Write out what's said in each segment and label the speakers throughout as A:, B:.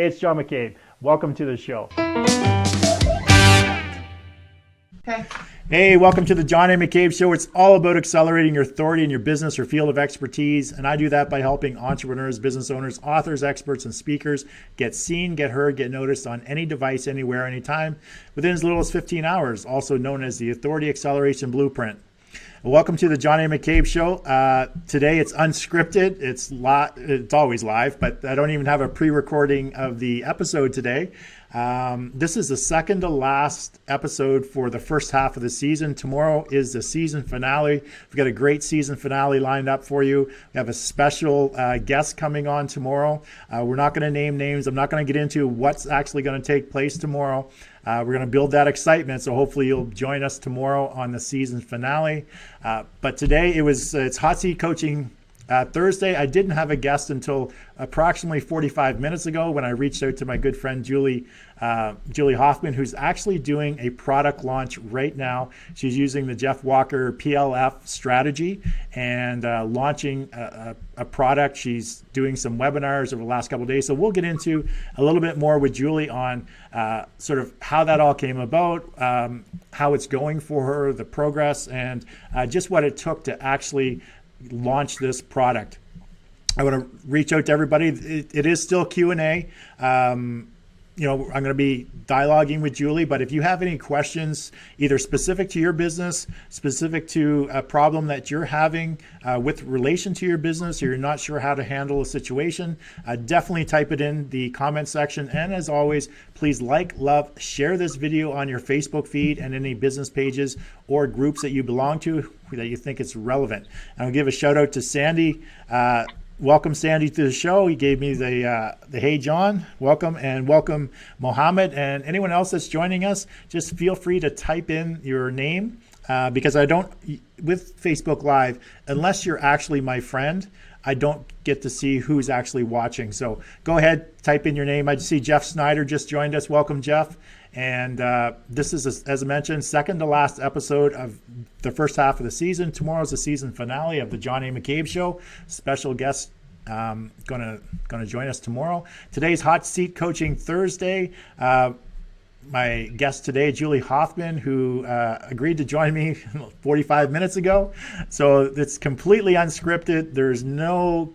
A: it's John McCabe. Welcome to the show.
B: Okay.
A: Hey, welcome to the John A. McCabe Show. It's all about accelerating your authority in your business or field of expertise. And I do that by helping entrepreneurs, business owners, authors, experts, and speakers get seen, get heard, get noticed on any device, anywhere, anytime, within as little as 15 hours, also known as the Authority Acceleration Blueprint. Welcome to the John A. McCabe Show. Today it's unscripted. It's always live, but I don't even have a pre-recording of the episode today. This is the second to last episode for the first half of the season. Tomorrow is the season finale. We've got a great season finale lined up for you. We have a special guest coming on tomorrow. We're not going to name names. I'm not going to get into what's actually going to take place tomorrow. We're going to build that excitement, so hopefully you'll join us tomorrow on the season finale. But today it's Hot Seat Coaching Thursday. I didn't have a guest until approximately 45 minutes ago when I reached out to my good friend Julie Hoffman, who's actually doing a product launch right now. She's using the Jeff Walker PLF strategy and launching a product. She's doing some webinars over the last couple of days. So we'll get into a little bit more with Julie on sort of how that all came about, how it's going for her, the progress, and just what it took to actually launch this product. I want to reach out to everybody. It is still Q&A. I'm going to be dialoguing with Julie, but if you have any questions, either specific to your business, specific to a problem that you're having with relation to your business, or you're not sure how to handle a situation, definitely type it in the comment section. And as always, please like, love, share this video on your Facebook feed and any business pages or groups that you belong to that you think it's relevant. And I'll give a shout out to Sandy. Welcome, Sandy, to the show. He gave me the hey, John, welcome, and welcome, Mohammed, and anyone else that's joining us. Just feel free to type in your name because I don't, with Facebook Live, unless you're actually my friend, I don't get to see who's actually watching. So go ahead, type in your name. I see Jeff Snyder just joined us. Welcome, Jeff. And this is, as I mentioned, second to last episode of the first half of the season. Tomorrow's the season finale of the John A. McCabe Show. Special guest going to join us tomorrow. Today's Hot Seat Coaching Thursday. My guest today, Julie Hoffman, who agreed to join me 45 minutes ago. So it's completely unscripted. There's no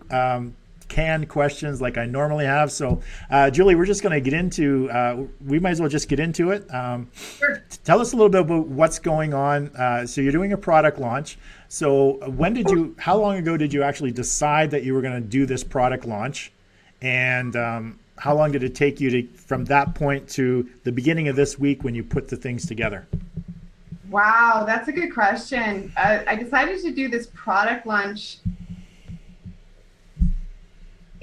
A: canned questions like I normally have. So Julie, we're just going to get into, we might as well just get into it.
B: Sure.
A: Tell us a little bit about what's going on. So you're doing a product launch. So how long ago did you actually decide that you were going to do this product launch? And how long did it take you from that point to the beginning of this week when you put the things together?
B: Wow, that's a good question. I decided to do this product launch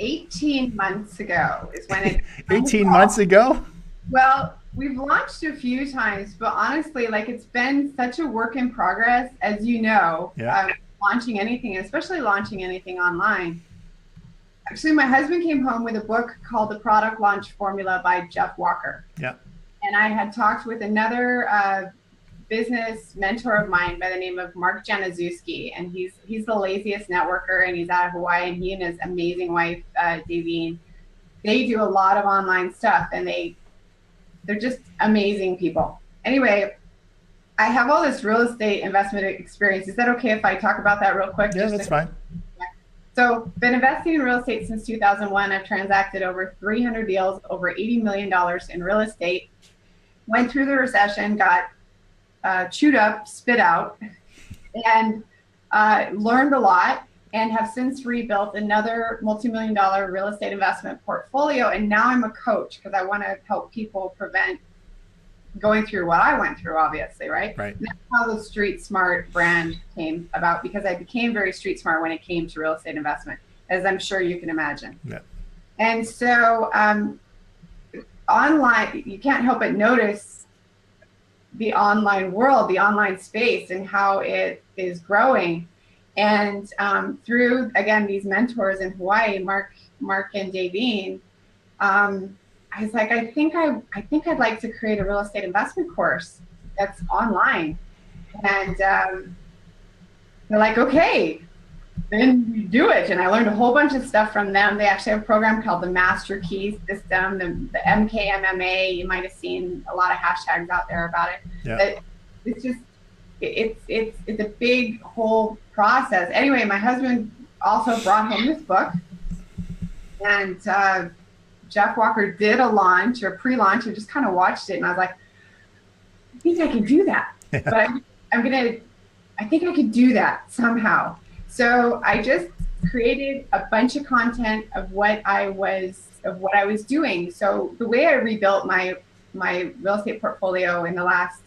B: 18 months ago is when it
A: 18 months ago?
B: Well, we've launched a few times, but honestly, it's been such a work in progress, as you know, launching anything, especially launching anything online. Actually, my husband came home with a book called The Product Launch Formula by Jeff Walker.
A: Yeah.
B: And I had talked with another business mentor of mine by the name of Mark Januszewski, and he's the laziest networker, and he's out of Hawaii, and he and his amazing wife, Davine, they do a lot of online stuff, and they're just amazing people. Anyway, I have all this real estate investment experience. Is that okay if I talk about that real quick?
A: Yeah, that's fine.
B: So been investing in real estate since 2001. I've transacted over 300 deals, over $80 million in real estate. Went through the recession, got chewed up, spit out, and learned a lot, and have since rebuilt another multi-million-dollar real estate investment portfolio. And now I'm a coach because I want to help people prevent going through what I went through, obviously, right?
A: Right.
B: That's how the Street Smart brand came about, because I became very street smart when it came to real estate investment, as I'm sure you can imagine.
A: Yeah.
B: And so online, you can't help but notice the online world, the online space, and how it is growing. And through, again, these mentors in Hawaii, Mark and Davine, I was like, I think I'd like to create a real estate investment course that's online. And they're like, okay. then we do it. And I learned a whole bunch of stuff from them. They actually have a program called the Master Key System, the MKMMA. You might have seen a lot of hashtags out there about it.
A: Yeah.
B: But it's just, it's a big whole process. Anyway, my husband also brought home this book, and Jeff Walker did a launch or pre-launch and just kind of watched it. And I was like, I think I can do that, but I think I could do that somehow. So I just created a bunch of content of what I was doing. So the way I rebuilt my real estate portfolio in the last,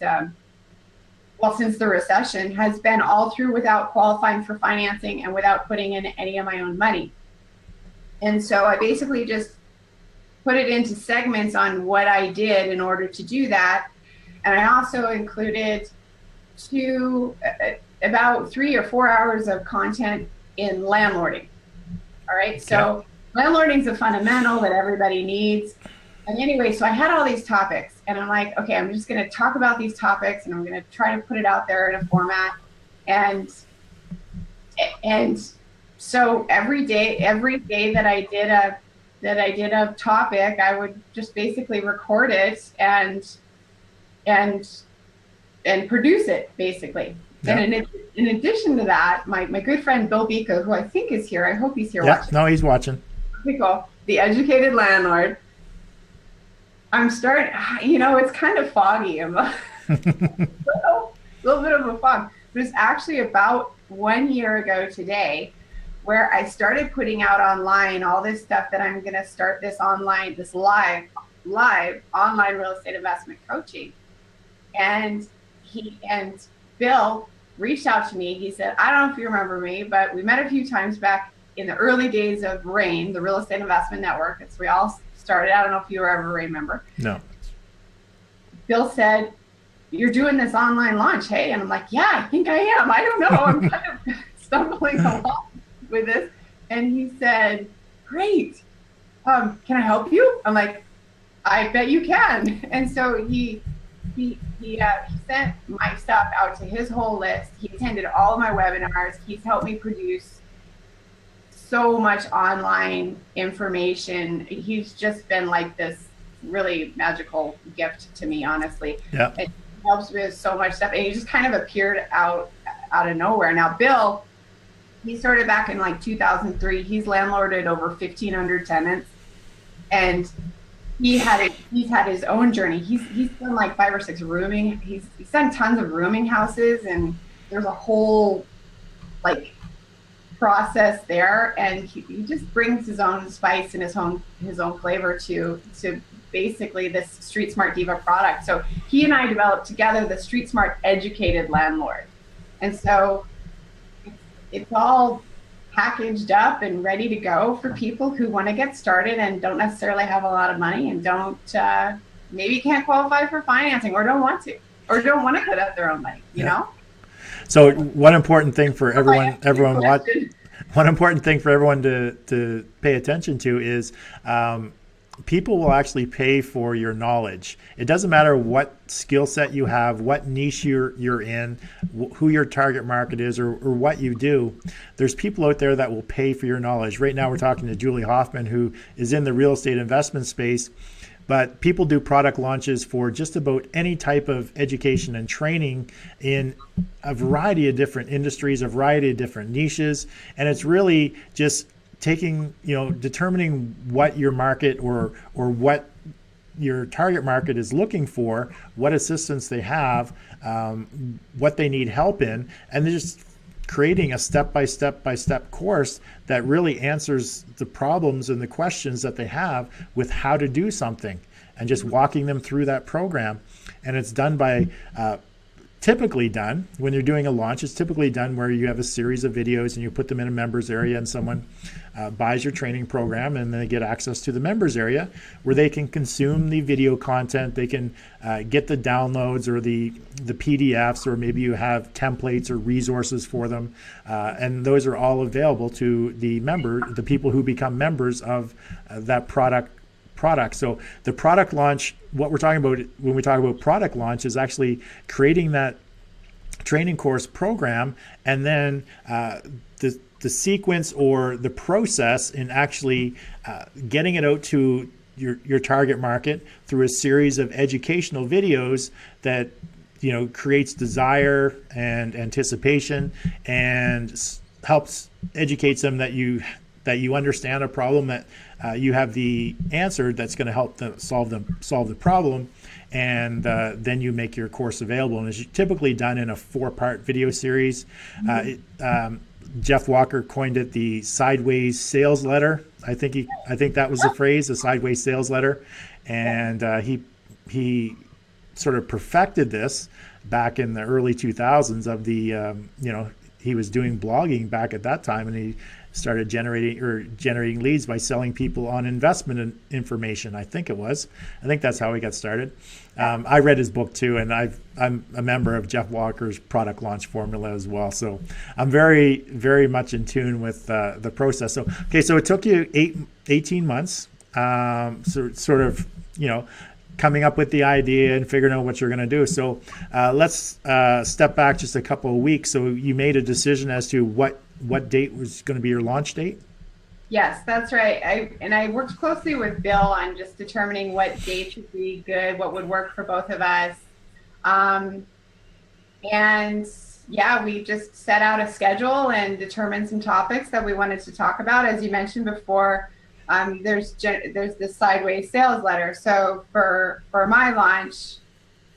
B: since the recession, has been all through without qualifying for financing and without putting in any of my own money. And so I basically just put it into segments on what I did in order to do that. And I also included about 3 or 4 hours of content in landlording. All right. So landlording is a fundamental that everybody needs. And anyway, so I had all these topics, and I'm like, okay, I'm just going to talk about these topics, and I'm going to try to put it out there in a format. And so every day that I did a topic, I would just basically record it and produce it, basically. Yeah. And in addition to that, my good friend Bill Bika, who I think is here, I hope he's here watching.
A: No, he's watching.
B: Okay, cool. The Educated Landlord. I'm starting, it's kind of foggy. I'm a little bit of a fog. But it's actually about 1 year ago today where I started putting out online all this stuff that I'm going to start this live online real estate investment coaching. And Bill reached out to me. He said, I don't know if you remember me, but we met a few times back in the early days of RAIN, the Real Estate Investment Network. It's we all started. I don't know if you were ever a RAIN member.
A: No.
B: Bill said, you're doing this online launch, hey? And I'm like, yeah, I think I am. I don't know. I'm kind of stumbling along with this. And he said, great. Can I help you? I'm like, I bet you can. And so he sent my stuff out to his whole list. He attended all of my webinars. He's helped me produce so much online information. He's just been like this really magical gift to me, honestly.
A: Yeah.
B: It helps with so much stuff. And he just kind of appeared out of nowhere. Now, Bill, he started back in like 2003. He's landlorded over 1,500 tenants. And he's had his own journey. He's done like 5 or 6 rooming. He's done tons of rooming houses, and there's a whole like process there. And he just brings his own spice and his own flavor to basically this Street Smart Diva product. So he and I developed together the Street Smart Educated Landlord, and so it's all packaged up and ready to go for people who want to get started and don't necessarily have a lot of money and don't maybe can't qualify for financing or don't want to put up their own money, you know?
A: So one important thing for everyone to pay attention to is people will actually pay for your knowledge. It doesn't matter what skill set you have, what niche you're in, who your target market is, or what you do. There's people out there that will pay for your knowledge. Right now we're talking to Julie Hoffman, who is in the real estate investment space, but people do product launches for just about any type of education and training in a variety of different industries, a variety of different niches. And it's really just determining what your market or what your target market is looking for, what assistance they have, what they need help in, and just creating a step-by-step course that really answers the problems and the questions that they have with how to do something, and just walking them through that program. And it's done by typically done when you're doing a launch. It's typically done where you have a series of videos and you put them in a members area, and someone buys your training program, and then they get access to the members area where they can consume the video content. They can get the downloads or the PDFs, or maybe you have templates or resources for them, and those are all available to the people who become members of that product. So the product launch, what we're talking about when we talk about product launch, is actually creating that training course program, and then the sequence or the process in actually getting it out to your target market through a series of educational videos that creates desire and anticipation and helps educates them that you understand a problem, that you have the answer that's going to help them solve the problem, and then you make your course available. And it's typically done in a 4-part video series. Jeff Walker coined it the sideways sales letter. I think that was the phrase, the sideways sales letter, and he sort of perfected this back in the early 2000s of the he was doing blogging back at that time, and he started generating leads by selling people on investment information. I think that's how he got started. I read his book too, and I'm a member of Jeff Walker's product launch formula as well. So I'm very, very much in tune with the process. So it took you 18 months, sort of, coming up with the idea and figuring out what you're going to do. So let's step back just a couple of weeks. So you made a decision as to what date was going to be your launch date?
B: Yes, that's right. I worked closely with Bill on just determining what date would be good, what would work for both of us. And yeah, we just set out a schedule and determined some topics that we wanted to talk about. As you mentioned before, there's this sideways sales letter. So for my launch,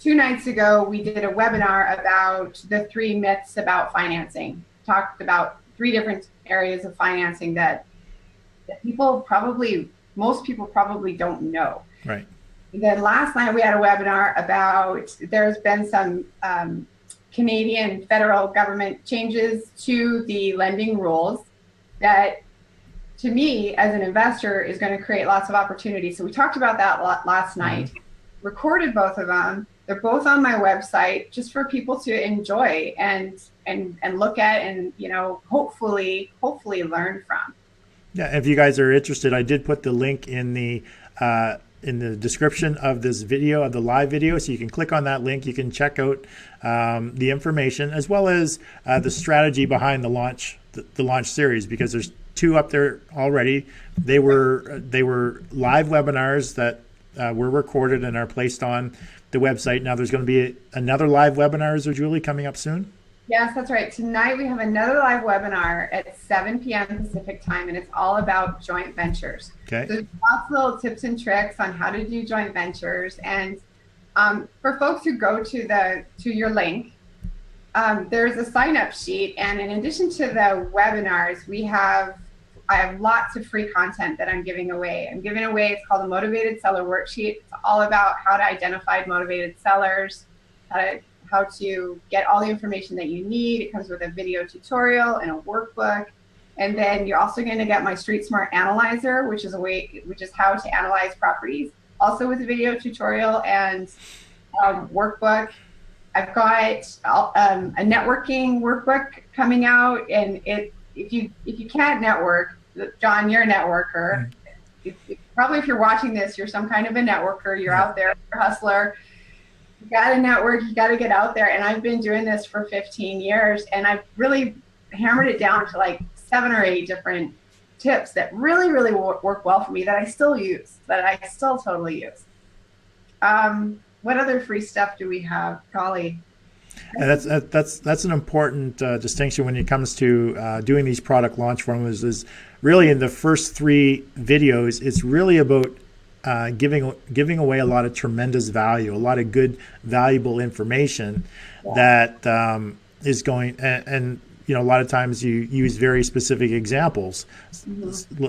B: 2 nights ago, we did a webinar about the 3 myths about financing. Talked about 3 different areas of financing that most people probably don't know.
A: Right.
B: Then last night we had a webinar about there's been some Canadian federal government changes to the lending rules that, to me as an investor, is going to create lots of opportunities. So we talked about that last night, recorded both of them. They're both on my website just for people to enjoy and look at and, hopefully learn from.
A: Yeah, if you guys are interested, I did put the link in the description of this video, of the live video, so you can click on that link. You can check out the information as well as the strategy behind the launch series, because there's 2 up there already. They were live webinars that were recorded and are placed on the website. Now there's going to be another live webinar, is there, Julie, coming up soon?
B: Yes, that's right. Tonight we have another live webinar at 7 p.m. Pacific time, and it's all about joint ventures.
A: Okay.
B: So there's lots of little tips and tricks on how to do joint ventures. And for folks who go to your link, there's a sign-up sheet. And in addition to the webinars, I have lots of free content that I'm giving away. It's called a Motivated Seller Worksheet. It's all about how to identify motivated sellers, how to get all the information that you need. It comes with a video tutorial and a workbook. And then you're also going to get my Street Smart Analyzer, which is how to analyze properties, also with a video tutorial and workbook. I've got a networking workbook coming out, and if you can't network, John, you're a networker. Probably if you're watching this, you're some kind of a networker. You're out there, you're a hustler. You got to network, you got to get out there. And I've been doing this for 15 years, and I've really hammered it down to like 7 or 8 different tips that really, really work well for me, that I still totally use. What other free stuff do we have, Golly?
A: And that's an important distinction when it comes to doing these product launch formulas. Is really in the first 3 videos, it's really about giving away a lot of tremendous value, a lot of good, valuable information that is going, and a lot of times you use very specific examples.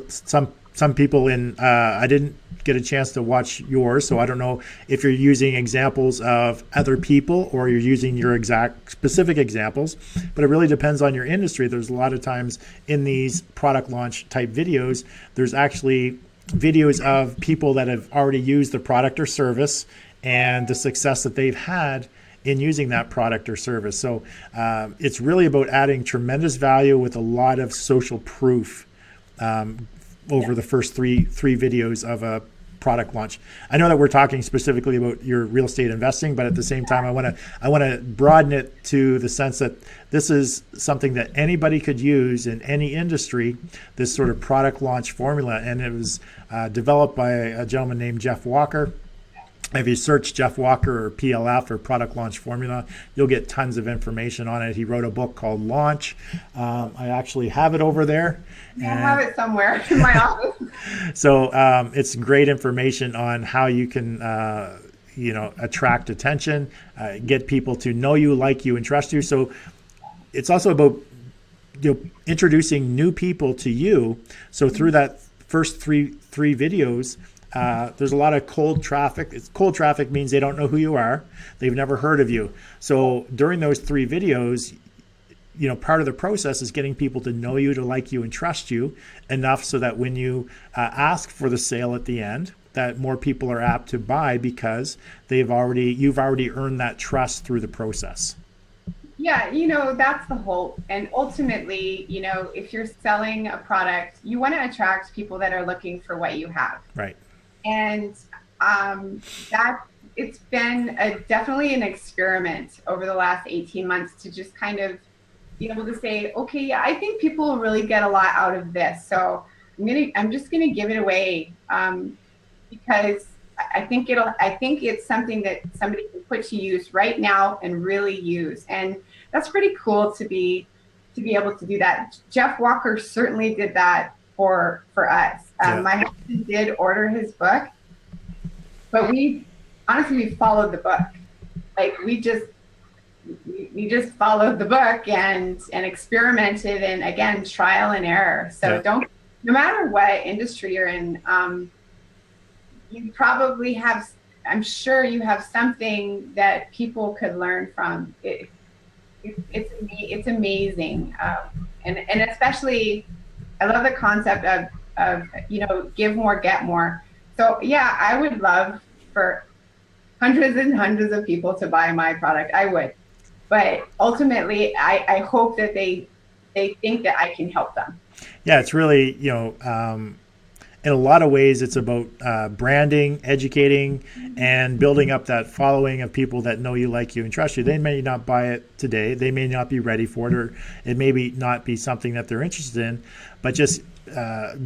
A: Some people I didn't get a chance to watch yours, so I don't know if you're using examples of other people or you're using your exact specific examples, but it really depends on your industry. There's a lot of times in these product launch type videos, there's actually videos of people that have already used the product or service and the success that they've had in using that product or service. So it's really about adding tremendous value with a lot of social proof over the first three videos of product launch. I know that we're talking specifically about your real estate investing, but at the same time, I want to broaden it to the sense that this is something that anybody could use in any industry, this sort of product launch formula. And it was developed by a gentleman named Jeff Walker. If you search Jeff Walker or PLF or product launch formula, you'll get tons of information on it. He wrote a book called Launch. I actually have it over there.
B: I have it somewhere in my office.
A: So it's great information on how you can, attract attention, get people to know you, like you, and trust you. So it's also about introducing new people to you. So through that first three videos, there's a lot of cold traffic. Cold traffic means they don't know who you are. They've never heard of you. So during those 3 videos, part of the process is getting people to know you, to like you, and trust you enough so that when you ask for the sale at the end, that more people are apt to buy because you've already earned that trust through the process.
B: Yeah, that's the hope. And ultimately, if you're selling a product, you want to attract people that are looking for what you have.
A: Right.
B: And that it's been definitely an experiment over the last 18 months to just kind of be able to say, okay, yeah, I think people will really get a lot out of this. So I'm just gonna give it away because I think it's something that somebody can put to use right now and really use. And that's pretty cool to be able to do that. Jeff Walker certainly did that for us. My husband did order his book, but we followed the book. Like we just followed the book and experimented, and again, trial and error. So no matter what industry you're in, you probably have, I'm sure you have something that people could learn from. It's amazing. And especially, I love the concept of give more, get more. So yeah, I would love for hundreds and hundreds of people to buy my product. I would, but ultimately, I hope that they think that I can help them.
A: Yeah, it's really, in a lot of ways, it's about branding, educating, and building up that following of people that know you, like you, and trust you. They may not buy it today. They may not be ready for it, or it may not be something that they're interested in, but just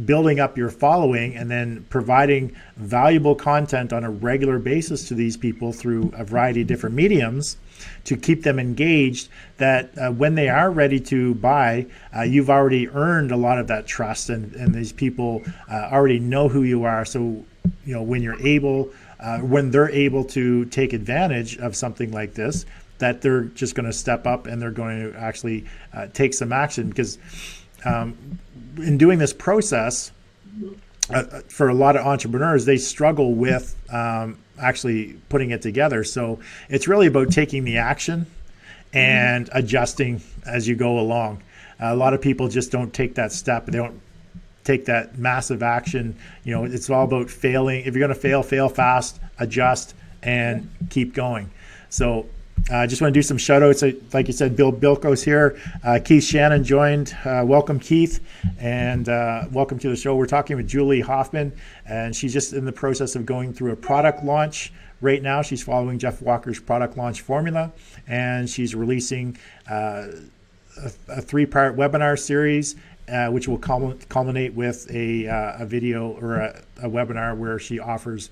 A: building up your following and then providing valuable content on a regular basis to these people through a variety of different mediums to keep them engaged, that when they are ready to buy, you've already earned a lot of that trust, and these people already know who you are. So, when you're able, when they're able to take advantage of something like this, that they're just going to step up and they're going to actually take some action. Because in doing this process, for a lot of entrepreneurs, they struggle with actually putting it together. So it's really about taking the action and adjusting as you go along. A lot of people just don't take that step. They don't take that massive action. It's all about failing. If you're going to fail fast, adjust, and keep going. So I just want to do some shout outs. Like you said, Bill Bilko's here. Keith Shannon joined. Welcome, Keith, and welcome to the show. We're talking with Julie Hoffman, and she's just in the process of going through a product launch right now. She's following Jeff Walker's product launch formula, and she's releasing a 3-part webinar series, which will culminate with a video or a webinar where she offers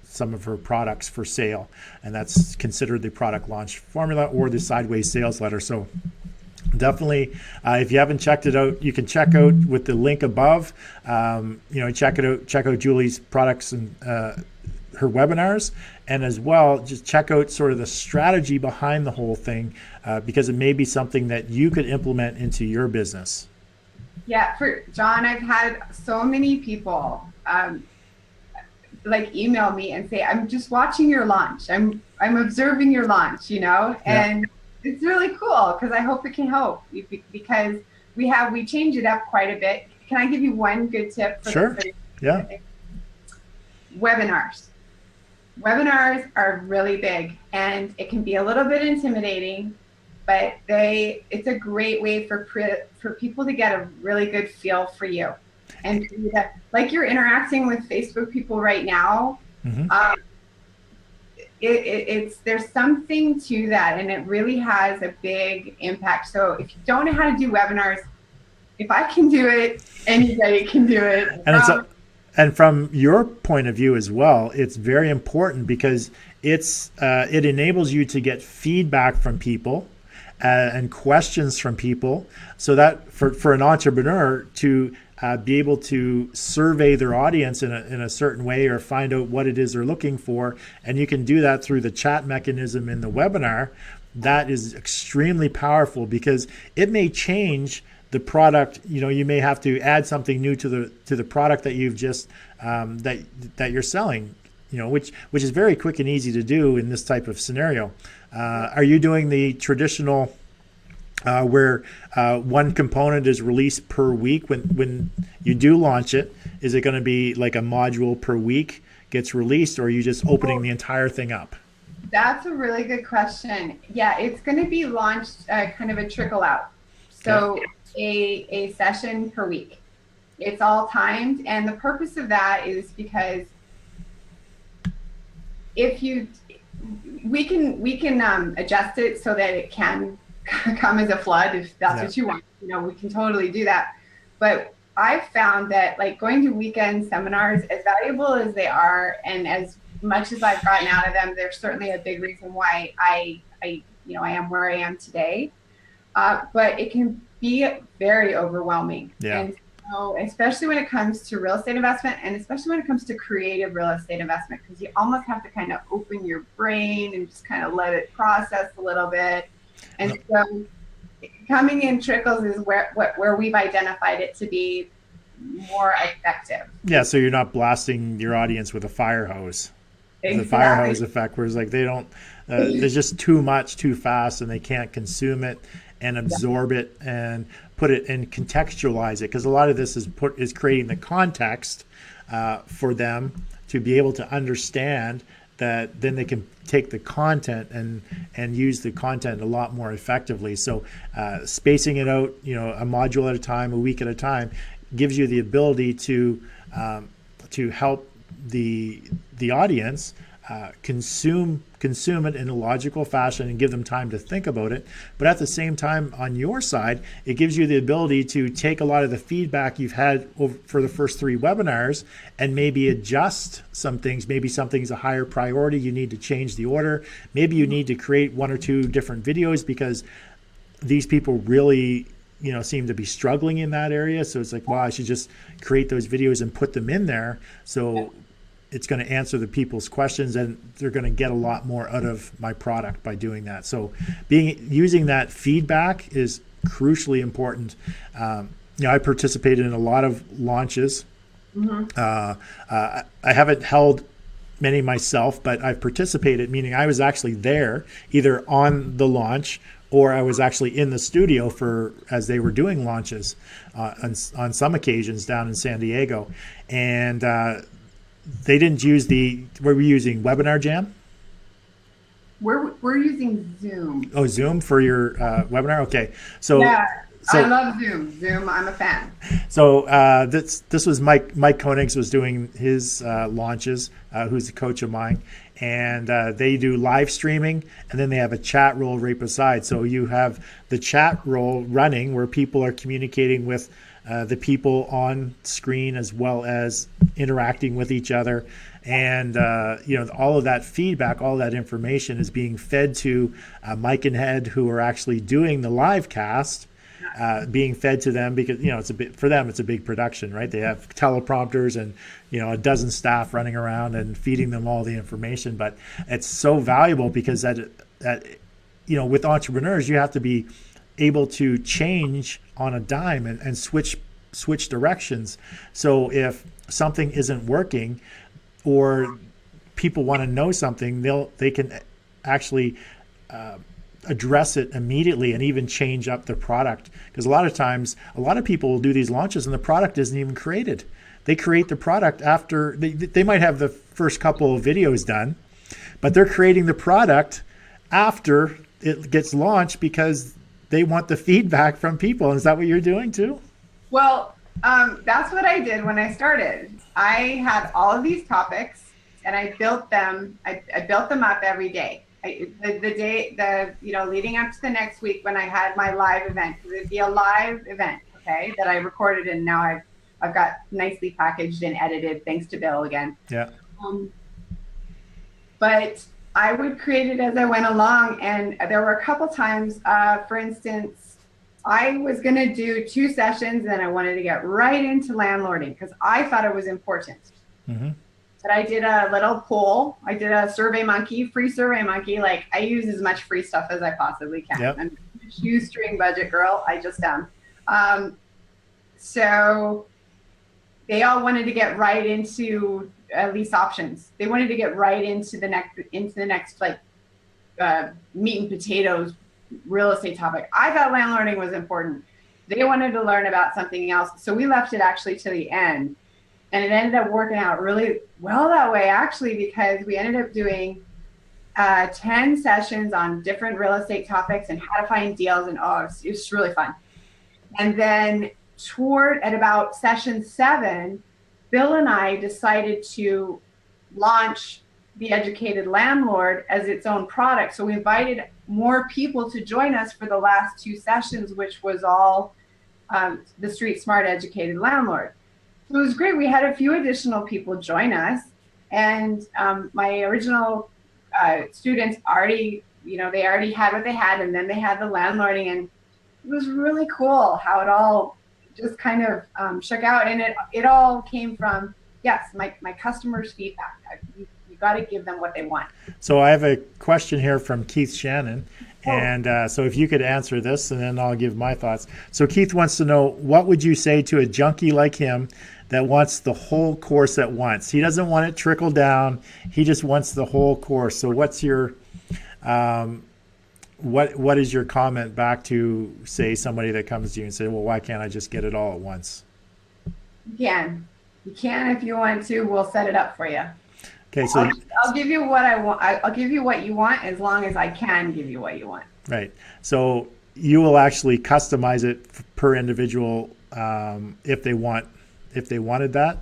A: some of her products for sale, and that's considered the product launch formula or the sideways sales letter. So definitely, if you haven't checked it out, you can check out with the link above. Check it out. Check out Julie's products and her webinars, and as well, just check out sort of the strategy behind the whole thing, because it may be something that you could implement into your business.
B: Yeah, for John, I've had so many people email me and say, I'm just watching your launch. I'm observing your launch, and it's really cool because I hope it can help, because we change it up quite a bit. Can I give you one good tip?
A: Sure. Yeah.
B: Webinars. Webinars are really big, and it can be a little bit intimidating, but it's a great way for people to get a really good feel for you. And that, like you're interacting with Facebook people right now,
A: Mm-hmm.
B: It's there's something to that, and it really has a big impact. So if you don't know how to do webinars, if I can do it, anybody can do it.
A: And from your point of view as well, it's very important because it enables you to get feedback from people and questions from people, so that for an entrepreneur to be able to survey their audience in a certain way or find out what it is they're looking for, and you can do that through the chat mechanism in the webinar. That is extremely powerful because it may change the product. You may have to add something new to the product that you've just that you're selling, which is very quick and easy to do in this type of scenario. Are you doing the traditional where one component is released per week when you do launch it? Is it going to be like a module per week gets released, or are you just opening the entire thing up?
B: That's a really good question. Yeah, it's going to be launched kind of a trickle out. So a session per week. It's all timed, and the purpose of that is because we can adjust it so that it can come as a flood if that's what you want. We can totally do that. But I've found that like going to weekend seminars, as valuable as they are, and as much as I've gotten out of them, they're certainly a big reason why I am where I am today. But it can be very overwhelming.
A: Yeah.
B: And so, especially when it comes to real estate investment, and especially when it comes to creative real estate investment, because you almost have to kind of open your brain and just kind of let it process a little bit. And so coming in trickles is where we've identified it to be more effective.
A: Yeah, so you're not blasting your audience with a fire hose.
B: Exactly.
A: The fire hose effect, where it's like they don't, there's just too much too fast, and they can't consume it and absorb it and put it and contextualize it, because a lot of this is creating the context for them to be able to understand that then they can take the content and use the content a lot more effectively. So spacing it out, a module at a time, a week at a time, gives you the ability to help the audience consume it in a logical fashion and give them time to think about it. But at the same time, on your side, it gives you the ability to take a lot of the feedback you've had for the first 3 webinars and maybe adjust some things. Maybe something's a higher priority, you need to change the order. Maybe you need to create 1 or 2 different videos because these people really seem to be struggling in that area. So it's like, wow, I should just create those videos and put them in there. So it's going to answer the people's questions, and they're going to get a lot more out of my product by doing that. So using that feedback is crucially important. I participated in a lot of launches. Mm-hmm. I haven't held many myself, but I've participated, meaning I was actually there either on the launch or I was actually in the studio as they were doing launches on some occasions down in San Diego. And they didn't use were we using Webinar Jam?
B: We're using Zoom.
A: Oh, Zoom for your webinar? Okay. So
B: I love Zoom. Zoom, I'm a fan.
A: So this was Mike Koenigs was doing his launches, who's a coach of mine. And they do live streaming, and then they have a chat role right beside. So you have the chat role running where people are communicating with the people on screen as well as interacting with each other. And, all of that feedback, all that information is being fed to Mike and Head, who are actually doing the live cast, being fed to them because, for them, it's a big production, right? They have teleprompters and, a dozen staff running around and feeding them all the information. But it's so valuable because with entrepreneurs, you have to be able to change on a dime and switch directions. So if something isn't working or people want to know something, they can actually address it immediately and even change up the product. Because a lot of times, a lot of people will do these launches and the product isn't even created. They create the product after they might have the first couple of videos done, but they're creating the product after it gets launched because they want the feedback from people. Is that what you're doing too?
B: Well, That's what I did when I started. I had all of these topics, and I built them. I built them up every day. Leading up to the next week when I had my live event, because it'd be a live event, okay, that I recorded, and now I've got nicely packaged and edited, thanks to Bill again.
A: Yeah.
B: But I would create it as I went along, and there were a couple times, for instance, I was going to do 2 sessions, and I wanted to get right into landlording because I thought it was important.
A: Mm-hmm.
B: But I did a little poll. I did a Survey Monkey, free Survey Monkey. Like, I use as much free stuff as I possibly can.
A: Yep.
B: I'm a shoestring budget girl. I just am. So they all wanted to get right into lease options. They wanted to get right into the next like meat and potatoes real estate topic. I thought landlording was important. They wanted to learn about something else. So we left it actually to the end. And it ended up working out really well that way, actually, because we ended up doing 10 sessions on different real estate topics and how to find deals. And it was really fun. And then at about session 7, Bill and I decided to launch The Educated Landlord as its own product. So we invited more people to join us for the last 2 sessions, which was all the Street Smart Educated Landlord. So it was great. We had a few additional people join us, and my original students already had what they had, and then they had the landlording, and it was really cool how it all just kind of shook out. And it all came from, yes, my customers' feedback. You got to give them what they want.
A: So I have a question here from Keith Shannon. And so if you could answer this, and then I'll give my thoughts. So Keith wants to know, what would you say to a junkie like him that wants the whole course at once? He doesn't want it trickled down. He just wants the whole course. So what's your what is your comment back to, say, somebody that comes to you and say, well, why can't I just get it all at once?
B: You can if you want to. We'll set it up for you.
A: Okay, so
B: I'll give you what I want. I'll give you what you want as long as I can give you what you want.
A: Right. So you will actually customize it per individual if they wanted that.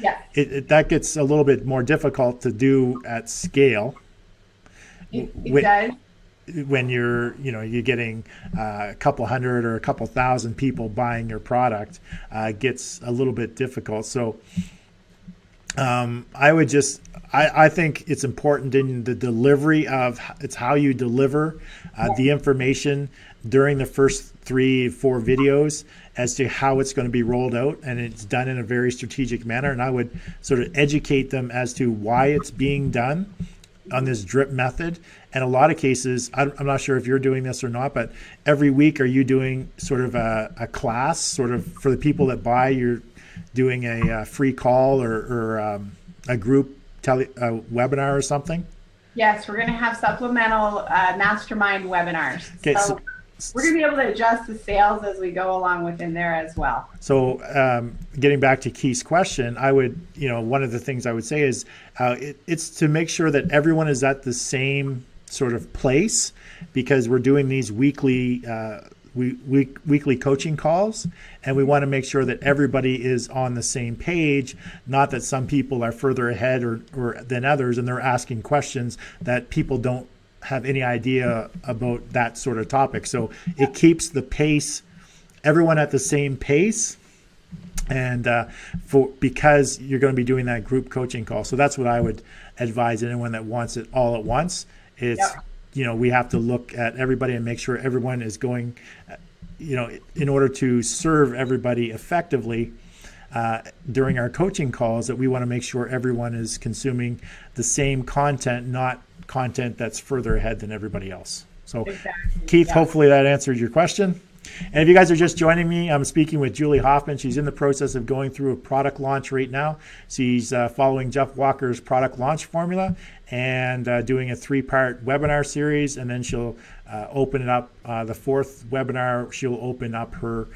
B: Yeah.
A: That gets a little bit more difficult to do at scale.
B: It does.
A: When you're getting a couple hundred or a couple thousand people buying your product, it gets a little bit difficult. So I think it's important in the delivery of, it's how you deliver the information during the first 3-4 videos as to how it's going to be rolled out, and it's done in a very strategic manner. And I would sort of educate them as to why it's being done on this drip method. And a lot of cases, I'm not sure if you're doing this or not, but every week, are you doing sort of a class sort of for the people that buy? You're doing a free call or a group webinar or something?
B: Yes, we're going to have supplemental mastermind webinars.
A: Okay,
B: so we're going to be able to adjust the sales as we go along within there as well.
A: So getting back to Keith's question, I would, one of the things I would say is it's to make sure that everyone is at the same sort of place, because we're doing these weekly coaching calls, and we want to make sure that everybody is on the same page, not that some people are further ahead or than others, and they're asking questions that people don't have any idea about that sort of topic. So it keeps the pace, everyone at the same pace, and because you're going to be doing that group coaching call. So that's what I would advise anyone that wants it all at once. It's we have to look at everybody and make sure everyone is going, in order to serve everybody effectively during our coaching calls, that we want to make sure everyone is consuming the same content, not content that's further ahead than everybody else. So exactly. Keith, hopefully that answered your question. And if you guys are just joining me, I'm speaking with Julie Hoffman. She's in the process of going through a product launch right now. She's following Jeff Walker's product launch formula and doing a 3-part webinar series. And then she'll open it up. The 4th webinar, she'll open up her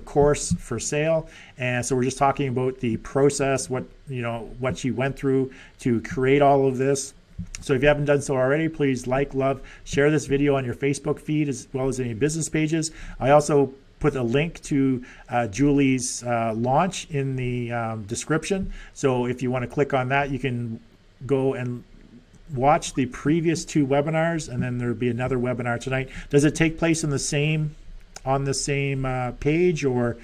A: course for sale. And so we're just talking about the process, what she went through to create all of this. So if you haven't done so already, please like, love, share this video on your Facebook feed as well as any business pages. I also put put a link to Julie's launch in the description. So if you want to click on that, you can go and watch the previous 2 webinars, and then there'll be another webinar tonight. Does it take place on the same page, or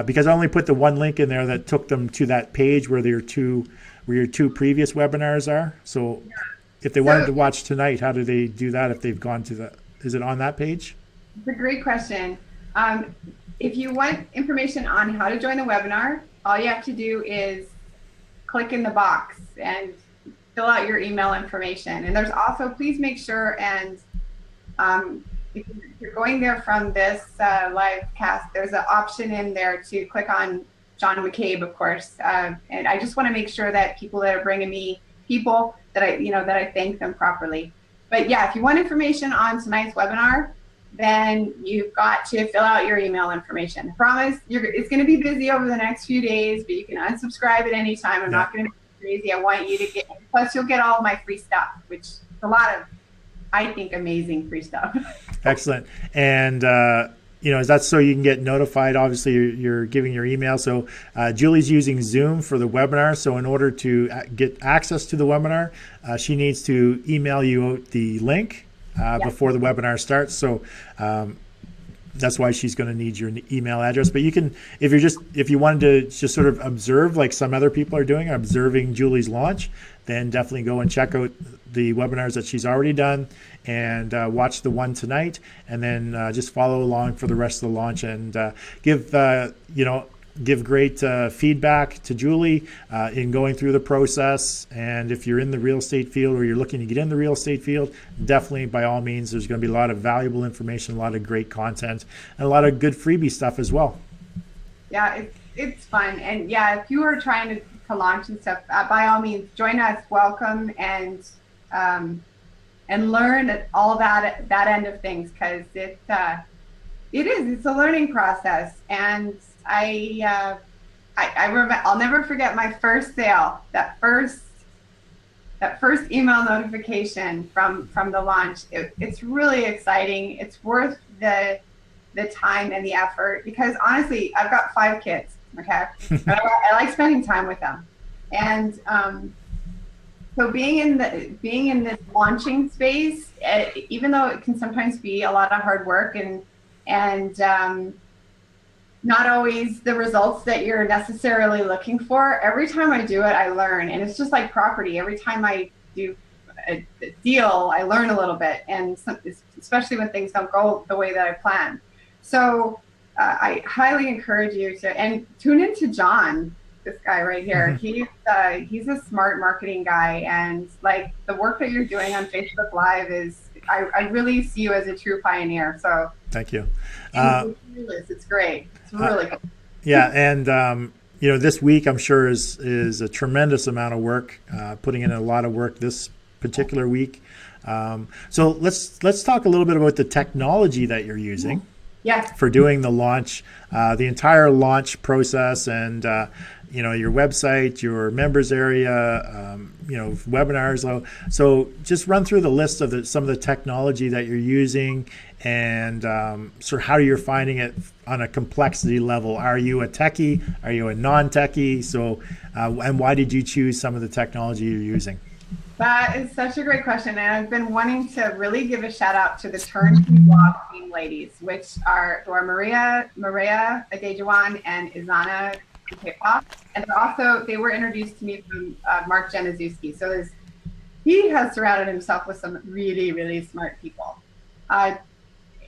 A: because I only put the one link in there that took them to that page where your 2 previous webinars are? So if they wanted to watch tonight, how do they do that if they've gone to the, is it on that page?
B: It's a great question. If you want information on how to join the webinar, all you have to do is click in the box and fill out your email information. And there's also, please make sure, and if you're going there from this live cast, there's an option in there to click on John McCabe, of course. And I just want to make sure that people that are bringing me people that I thank them properly. But yeah, if you want information on tonight's webinar, then you've got to fill out your email information. I promise it's going to be busy over the next few days, but you can unsubscribe at any time. I'm not going to be crazy. I want you to get, plus you'll get all of my free stuff, which is a lot of, I think, amazing free stuff. Excellent.
A: And, is that so you can get notified? Obviously, you're giving your email. So Julie's using Zoom for the webinar. So in order to get access to the webinar, she needs to email you out the link before the webinar starts. So that's why she's going to need your email address. But you can, if you wanted to just sort of observe, like some other people are doing, observing Julie's launch, then definitely go and check out the webinars that she's already done and watch the one tonight, and then just follow along for the rest of the launch and give great feedback to Julie in going through the process. And if you're in the real estate field or you're looking to get in the real estate field, definitely by all means, there's going to be a lot of valuable information, a lot of great content, and a lot of good freebie stuff as well.
B: Yeah, it's fun. And yeah, if you are trying to launch and stuff, by all means, join us, welcome, and learn all that end of things, because it's a learning process. And I remember, I'll never forget my first sale, that first email notification from the launch. It's really exciting. It's worth the time and the effort, because honestly, I've got 5 kids. Okay, I like spending time with them, and so being in this launching space, even though it can sometimes be a lot of hard work and not always the results that you're necessarily looking for, every time I do it, I learn. And it's just like property. Every time I do a deal, I learn a little bit, and especially when things don't go the way that I plan. So I highly encourage you to tune into John, this guy right here. Mm-hmm. He's a smart marketing guy, and like the work that you're doing on Facebook Live is, I really see you as a true pioneer. So
A: thank you.
B: It's great. It's really cool.
A: Yeah, and this week I'm sure is a tremendous amount of work, putting in a lot of work this particular week. So let's talk a little bit about the technology that you're using.
B: Yes.
A: For doing the launch, the entire launch process, and your website, your members area, webinars. So just run through the list of some of the technology that you're using, and sort of how you're finding it on a complexity level. Are you a techie? Are you a non-techie? So, and why did you choose some of the technology you're using?
B: That is such a great question, and I've been wanting to really give a shout out to the Turnkey Blog team ladies, who are Maria Adejuan and Izana Kutepa, and they were introduced to me from Mark Januszewski. So he has surrounded himself with some really, really smart people.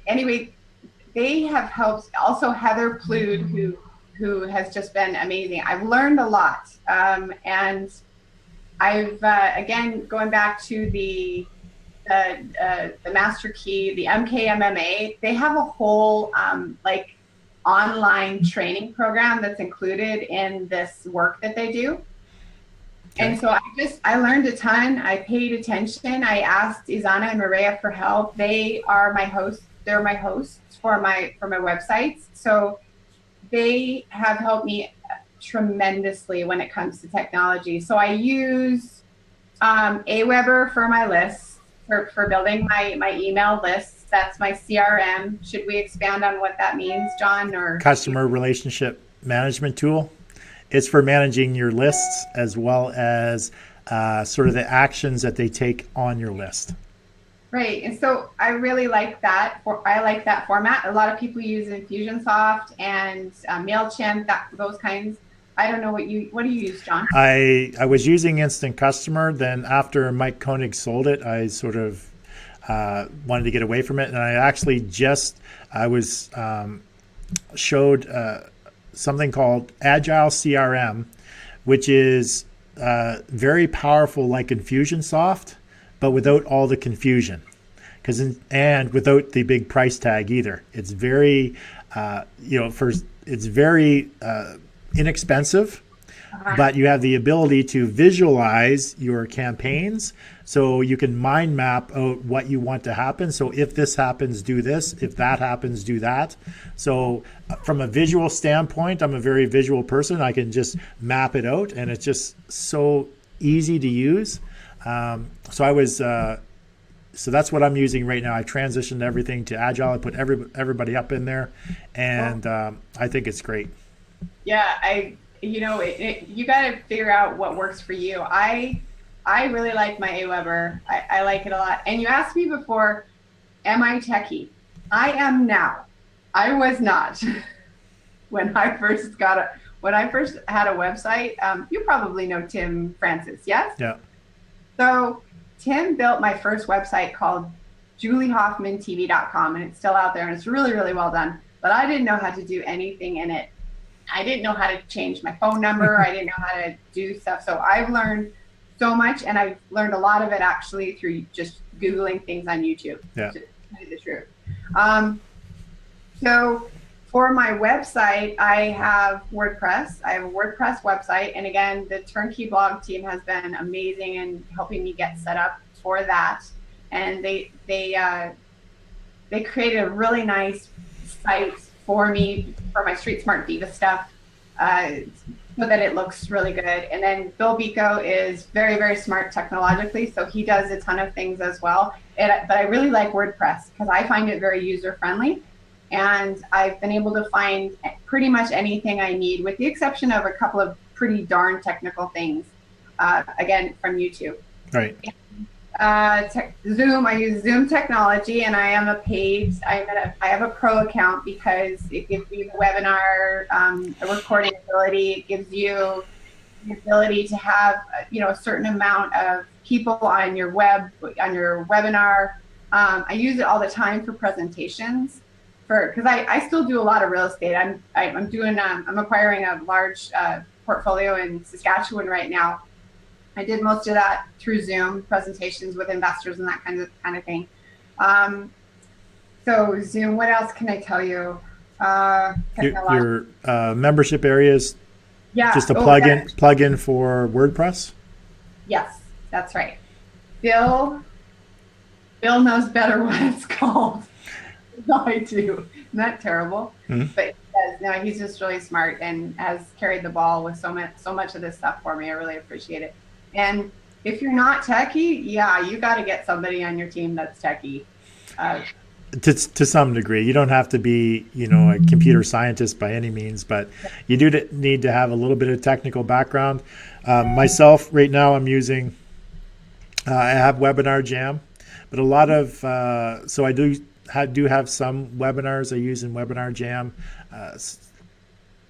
B: Anyway, they have helped. Also, Heather Plude, who has just been amazing. I've learned a lot, and I've again, going back to the Master Key, the MKMMA, they have a whole online training program that's included in this work that they do. Okay. And so I learned a ton. I paid attention. I asked Izana and Maria for help. They are my hosts. They're my hosts for my websites. So they have helped me tremendously when it comes to technology. So I use Aweber for my lists, for building my email lists. That's my CRM. Should we expand on what that means, John? Or
A: customer relationship management tool. It's for managing your lists as well as sort of the actions that they take on your list.
B: Right, and so I really like that. I like that format. A lot of people use Infusionsoft and Mailchimp, those kinds. I don't know what do you use, John?
A: I was using Instant Customer. Then after Mike Koenig sold it, I sort of wanted to get away from it, and I actually showed something called Agile CRM, which is very powerful like Infusionsoft, but without all the confusion, and without the big price tag either. It's very, it's very inexpensive, but you have the ability to visualize your campaigns, so you can mind map out what you want to happen. So if this happens, do this. If that happens, do that. So from a visual standpoint, I'm a very visual person. I can just map it out, and it's just so easy to use. So that's what I'm using right now. I transitioned everything to Agile. I put everybody up in there, and I think it's great.
B: Yeah, you got to figure out what works for you. I really like my Aweber. I like it a lot. And you asked me before, am I techie? I am now. I was not when I first had a website. You probably know Tim Francis, yes?
A: Yeah.
B: So Tim built my first website called juliehoffmantv.com, and it's still out there, and it's really, really well done. But I didn't know how to do anything in it. I didn't know how to change my phone number. I didn't know how to do stuff. So I've learned so much, and I've learned a lot of it actually through just Googling things on YouTube.
A: Yeah.
B: To tell you the truth. So for my website, I have WordPress. I have a WordPress website. And again, the Turnkey blog team has been amazing in helping me get set up for that. And they created a really nice site for me for my Street Smart Diva stuff, so that it looks really good. And then Bill Bico is very, very smart technologically, so he does a ton of things as well. But I really like WordPress because I find it very user-friendly, and I've been able to find pretty much anything I need, with the exception of a couple of pretty darn technical things, again, from YouTube.
A: Right.
B: Zoom, I use Zoom technology, and I am I have a pro account because it gives you the webinar, a recording ability. It gives you the ability to have, a certain amount of people on your webinar. I use it all the time for presentations, because I still do a lot of real estate. I'm acquiring a large portfolio in Saskatchewan right now. I did most of that through Zoom presentations with investors and that kind of thing. So Zoom, what else can I tell you?
A: Your membership areas, just a plug-in for WordPress?
B: Yes, that's right. Bill knows better what it's called than I do. Isn't that terrible? Mm-hmm. But he does. No, he's just really smart and has carried the ball with so much of this stuff for me. I really appreciate it. And if you're not techie, you got to get somebody on your team that's techie.
A: To some degree, you don't have to be, a computer scientist by any means, but you do need to have a little bit of technical background. Myself, right now, I'm using. I have Webinar Jam, but a lot of so I do have some webinars I use in Webinar Jam. A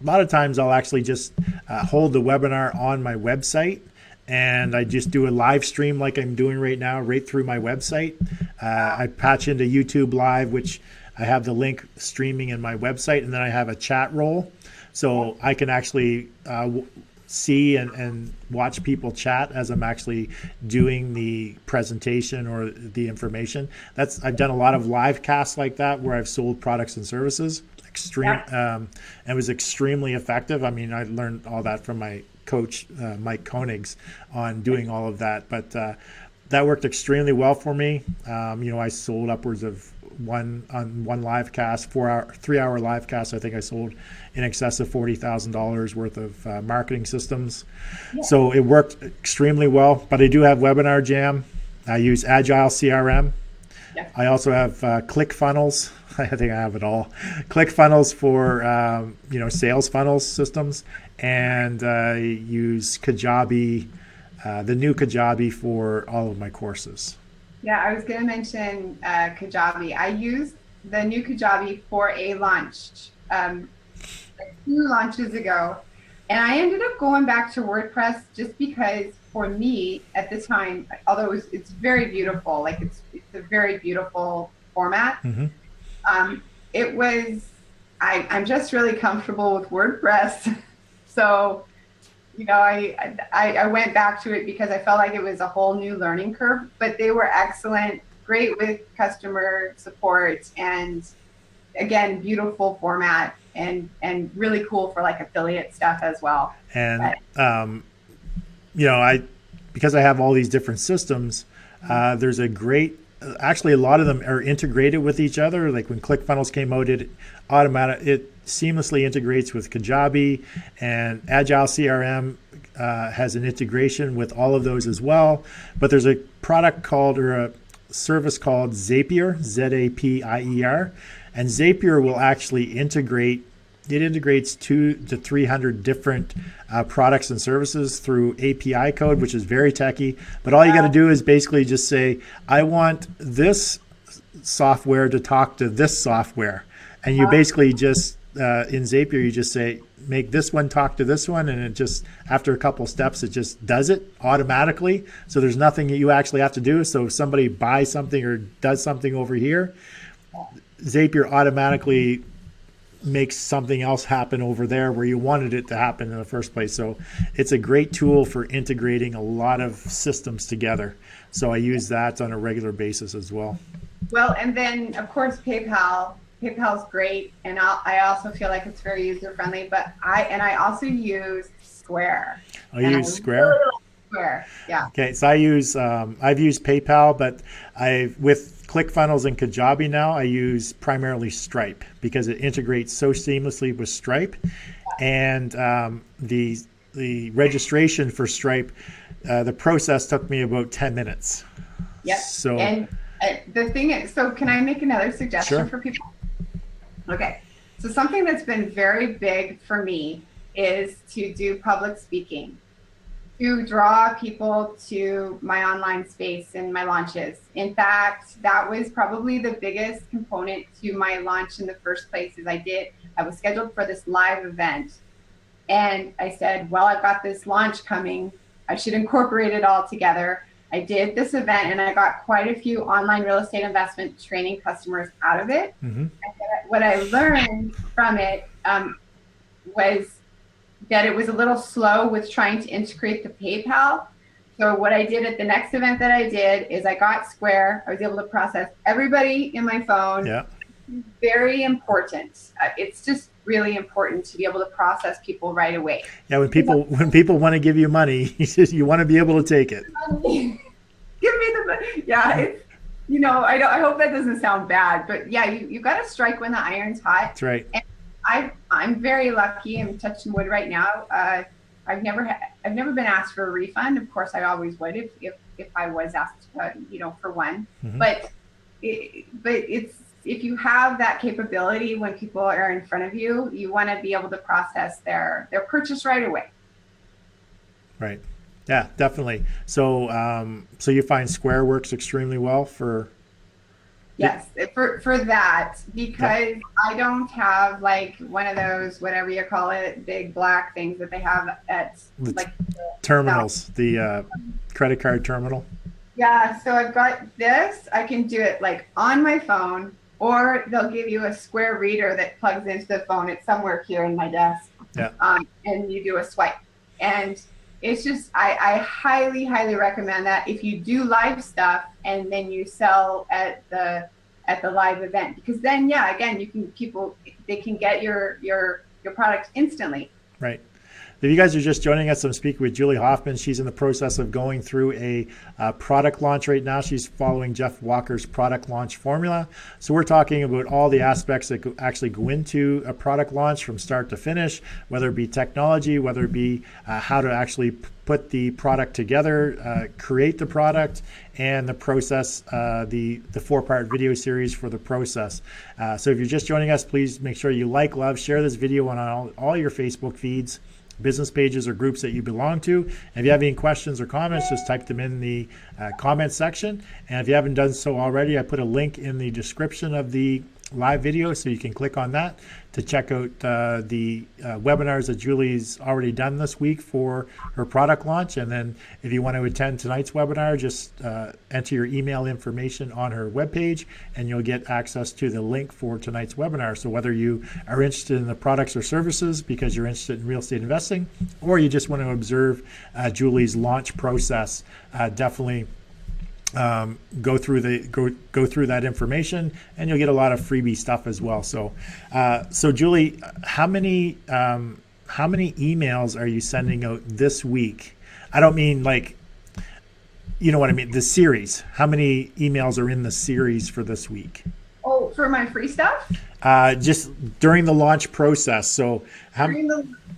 A: lot of times, I'll actually just hold the webinar on my website. And I just do a live stream like I'm doing right now, right through my website. I patch into YouTube Live, which I have the link streaming in my website, and then I have a chat role, so I can actually see and watch people chat as I'm actually doing the presentation or the information. I've done a lot of live casts like that where I've sold products and services. And it was extremely effective. I mean, I learned all that from my coach, Mike Koenigs, on doing all of that. But that worked extremely well for me. I sold upwards of one live cast, 3-hour live cast. I think I sold in excess of $40,000 worth of marketing systems. Yeah. So it worked extremely well. But I do have Webinar Jam. I use Agile CRM.
B: Yes.
A: I also have ClickFunnels. I think I have it all. ClickFunnels for sales funnels systems, and I use Kajabi, the new Kajabi for all of my courses.
B: Yeah, I was going to mention Kajabi. I used the new Kajabi for a launch like 2 launches ago, and I ended up going back to WordPress just because for me at the time, although it's very beautiful, like it's a very beautiful format.
A: Mm-hmm.
B: It was I'm just really comfortable with WordPress, so I went back to it because I felt like it was a whole new learning curve. But they were excellent, great with customer support, and again, beautiful format, and really cool for like affiliate stuff as well.
A: And
B: But,
A: because I have all these different systems, there's a great. Actually, a lot of them are integrated with each other. Like when ClickFunnels came out, it seamlessly integrates with Kajabi, and Agile CRM has an integration with all of those as well. But there's a product called, or a service called Zapier, Zapier, and Zapier will actually integrate. It integrates 200 to 300 different products and services through API code, which is very techy. But all you got to do is basically just say, I want this software to talk to this software. And you basically just, in Zapier, you just say, make this one talk to this one. And it just, after a couple steps, it just does it automatically. So there's nothing that you actually have to do. So if somebody buys something or does something over here, Zapier automatically makes something else happen over there where you wanted it to happen in the first place. So it's a great tool for integrating a lot of systems together. So I use that on a regular basis as well.
B: well, and then of course PayPal's great, and I also feel like it's very user friendly. But I also use Square.
A: I use Square.
B: Really like Square, yeah.
A: Okay, so I've used PayPal, but with ClickFunnels and Kajabi now, I use primarily Stripe because it integrates so seamlessly with Stripe, and the registration for Stripe, the process took me about 10 minutes.
B: Yep.
A: So
B: and the thing is, so can I make another suggestion
A: Sure.
B: for people? Okay, so something that's been very big for me is to do public speaking, to draw people to my online space and my launches. In fact, that was probably the biggest component to my launch in the first place. I was scheduled for this live event, and I said, well, I've got this launch coming, I should incorporate it all together. I did this event, and I got quite a few online real estate investment training customers out of it.
A: Mm-hmm.
B: What I learned from it was that it was a little slow with trying to integrate the PayPal. So what I did at the next event that I did is I got Square. I was able to process everybody in my phone.
A: Yeah.
B: Very important. It's just really important to be able to process people right away.
A: Yeah, when people want to give you money, you want to be able to take it.
B: Give me the money. Yeah, it's, I hope that doesn't sound bad, but yeah, you got to strike when the iron's hot.
A: That's right.
B: And I'm very lucky. I'm touching wood right now. I've never been asked for a refund. Of course, I always would if I was asked, for one.
A: Mm-hmm.
B: But it's, if you have that capability when people are in front of you, you want to be able to process their purchase right away.
A: Right. Yeah, definitely. So so you find Square works extremely well for.
B: Yes, for that, because I don't have like one of those, whatever you call it, big black things that they have at like
A: terminals, the credit card terminal.
B: Yeah, so I've got this. I can do it like on my phone, or they'll give you a Square reader that plugs into the phone. It's somewhere here in my desk.
A: Yeah.
B: And you do a swipe, and it's just I highly recommend that if you do live stuff and then you sell at the live event, because then again they can get your product instantly.
A: Right. If you guys are just joining us, I'm speaking with Julie Hoffman. She's in the process of going through a product launch right now. She's following Jeff Walker's product launch formula. So we're talking about all the aspects that actually go into a product launch from start to finish, whether it be technology, whether it be how to actually put the product together, create the product, and the process, the 4-part video series for the process. So if you're just joining us, please make sure you like, love, share this video on all your Facebook feeds, business pages, or groups that you belong to. And if you have any questions or comments, just type them in the comment section. And if you haven't done so already, I put a link in the description of the live video, so you can click on that to check out the webinars that Julie's already done this week for her product launch. And then if you want to attend tonight's webinar, just enter your email information on her webpage and you'll get access to the link for tonight's webinar. So whether you are interested in the products or services because you're interested in real estate investing, or you just want to observe Julie's launch process, definitely go through that information, and you'll get a lot of freebie stuff as well. So Julie, how many emails are you sending out this week? I don't mean like, you know what I mean, the series. How many emails are in the series for this week?
B: Oh, for my free stuff?
A: Just during the launch process. So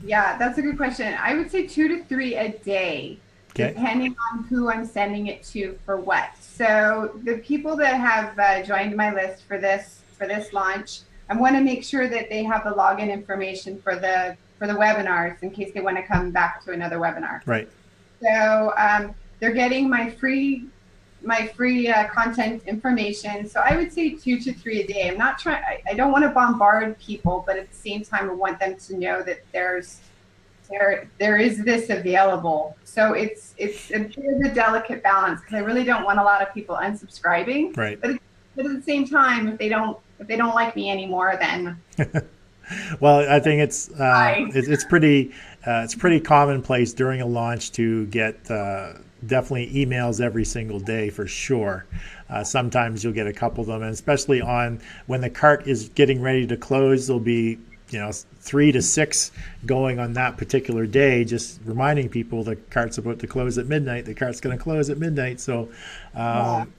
B: yeah, that's a good question. I would say 2 to 3 a day. Okay. Depending on who I'm sending it to for what. So the people that have joined my list for this launch, I want to make sure that they have the login information for the webinars in case they want to come back to another webinar.
A: Right.
B: So they're getting my free content information. So I would say 2 to 3 a day. I'm not trying. I don't want to bombard people, but at the same time, I want them to know that there is this available. So it's a bit of a delicate balance, because I really don't want a lot of people unsubscribing.
A: Right.
B: But at the same time, if they don't like me anymore, then
A: well, I think it's pretty commonplace during a launch to get definitely emails every single day for sure. Sometimes you'll get a couple of them, and especially on when the cart is getting ready to close, there'll be 3 to 6 going on that particular day, just reminding people the cart's about to close at midnight. The cart's going to close at midnight. So,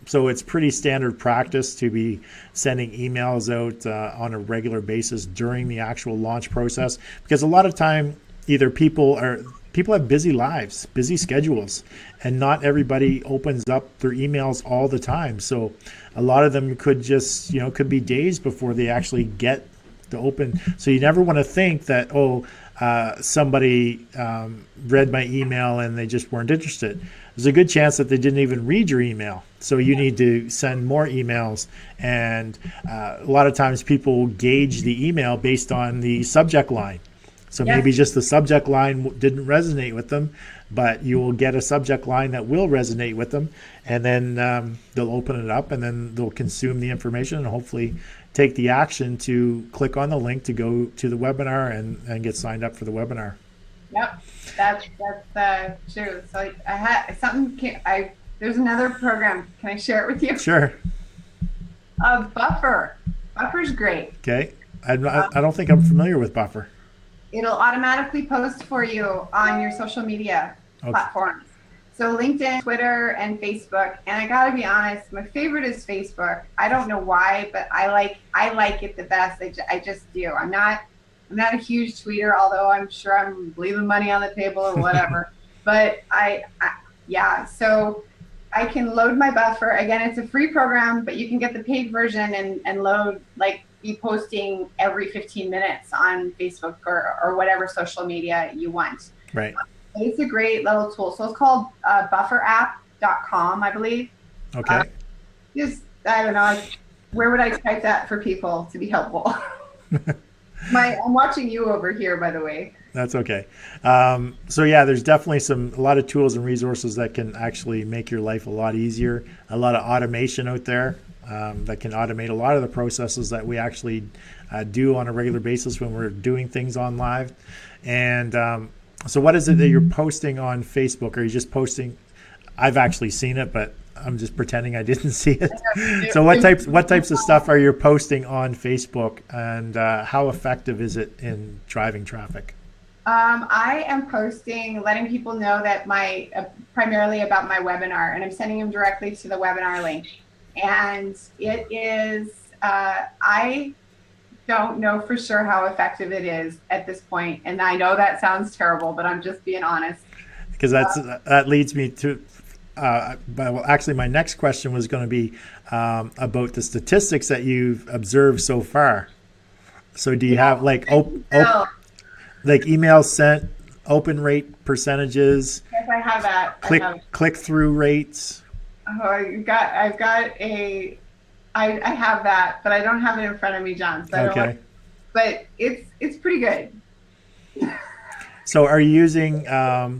A: so it's pretty standard practice to be sending emails out on a regular basis during the actual launch process, because a lot of time either people have busy lives, busy schedules, and not everybody opens up their emails all the time. So a lot of them could just, could be days before they actually get to open. So you never want to think that, somebody read my email and they just weren't interested. There's a good chance that they didn't even read your email. So you need to send more emails. And a lot of times people gauge the email based on the subject line. So maybe just the subject line didn't resonate with them, but you will get a subject line that will resonate with them. And then they'll open it up, and then they'll consume the information and hopefully take the action to click on the link to go to the webinar and get signed up for the webinar.
B: Yep, that's true. So I had something. There's another program. Can I share it with you?
A: Sure.
B: Buffer. Buffer's great.
A: Okay. I don't think I'm familiar with Buffer.
B: It'll automatically post for you on your social media platforms. So LinkedIn, Twitter, and Facebook. And I gotta be honest, my favorite is Facebook. I don't know why, but I like it the best. I just do. I'm not a huge tweeter, although I'm sure I'm leaving money on the table or whatever. But so I can load my Buffer. Again, it's a free program, but you can get the paid version and load, be posting every 15 minutes on Facebook or whatever social media you want.
A: Right.
B: It's a great little tool. So it's called bufferapp.com, I believe.
A: Okay.
B: I don't know. Where would I type that for people to be helpful? I'm watching you over here, by the way.
A: That's okay. So yeah, there's definitely a lot of tools and resources that can actually make your life a lot easier. A lot of automation out there that can automate a lot of the processes that we actually do on a regular basis when we're doing things on live. And so what is it that you're posting on Facebook? Are you just posting? I've actually seen it, but I'm just pretending I didn't see it. So what types of stuff are you posting on Facebook, and how effective is it in driving traffic?
B: I am posting, letting people know that primarily about my webinar, and I'm sending them directly to the webinar link. And it is, I don't know for sure how effective it is at this point. And I know that sounds terrible, but I'm just being honest.
A: Because that leads me to, well, actually, my next question was going to be about the statistics that you've observed so far. So do you have like like emails sent, open rate percentages?
B: Yes, I have that.
A: Click through rates.
B: Oh, I have that, but I don't have it in front of me, John. So
A: Okay.
B: But it's pretty good.
A: So are you using,